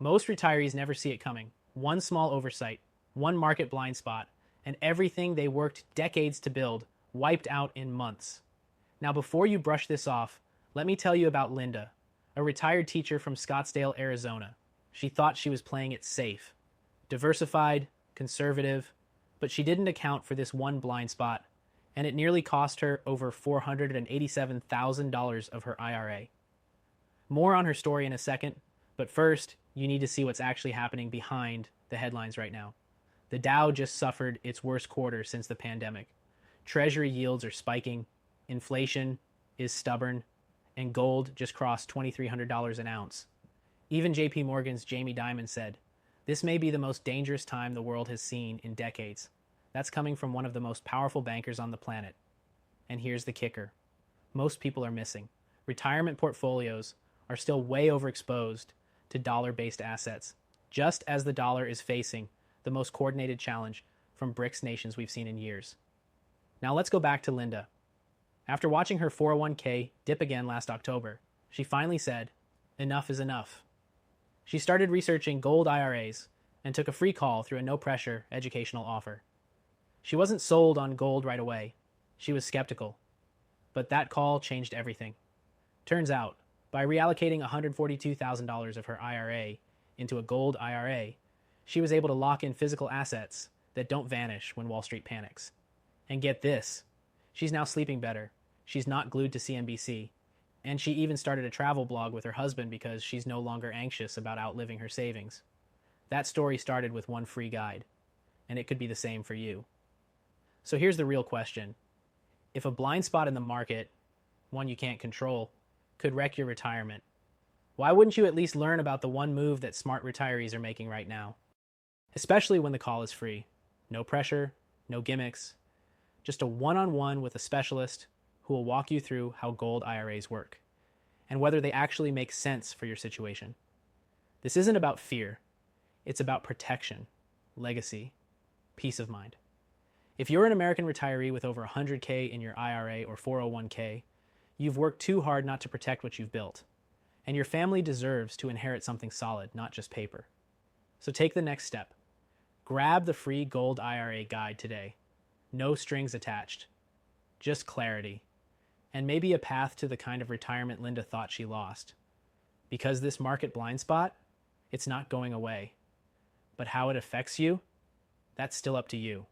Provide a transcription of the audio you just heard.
Most retirees never see it coming. One small oversight, one market blind spot, and everything they worked decades to build wiped out in months. Now, before you brush this off, let me tell you about Linda, a retired teacher from Scottsdale, Arizona. She thought she was playing it safe, diversified, conservative, but she didn't account for this one blind spot, and it nearly cost her over $487,000 of her IRA. More on her story in a second, but first, you need to see what's actually happening behind the headlines right now. The Dow just suffered its worst quarter since the pandemic. Treasury yields are spiking, inflation is stubborn, and gold just crossed $2,300 an ounce. Even JP Morgan's Jamie Dimon said, "This may be the most dangerous time the world has seen in decades." That's coming from one of the most powerful bankers on the planet. And here's the kicker. Most people are missing. Retirement portfolios are still way overexposed to dollar-based assets, just as the dollar is facing the most coordinated challenge from BRICS nations we've seen in years. Now let's go back to Linda. After watching her 401k dip again last October, she finally said, enough is enough. She started researching gold IRAs and took a free call through a no-pressure educational offer. She wasn't sold on gold right away. She was skeptical. But that call changed everything. Turns out, by reallocating $142,000 of her IRA into a gold IRA, she was able to lock in physical assets that don't vanish when Wall Street panics. And get this, she's now sleeping better. She's not glued to CNBC. And she even started a travel blog with her husband because she's no longer anxious about outliving her savings. That story started with one free guide, and it could be the same for you. So here's the real question. If a blind spot in the market, one you can't control, could wreck your retirement, why wouldn't you at least learn about the one move that smart retirees are making right now? Especially when the call is free. No pressure, no gimmicks, just a one-on-one with a specialist who will walk you through how gold IRAs work and whether they actually make sense for your situation. This isn't about fear. It's about protection, legacy, peace of mind. If you're an American retiree with over 100K in your IRA or 401k, you've worked too hard not to protect what you've built. And your family deserves to inherit something solid, not just paper. So take the next step. Grab the free Gold IRA guide today. No strings attached. Just clarity. And maybe a path to the kind of retirement Linda thought she lost. Because this market blind spot, it's not going away. But how it affects you, that's still up to you.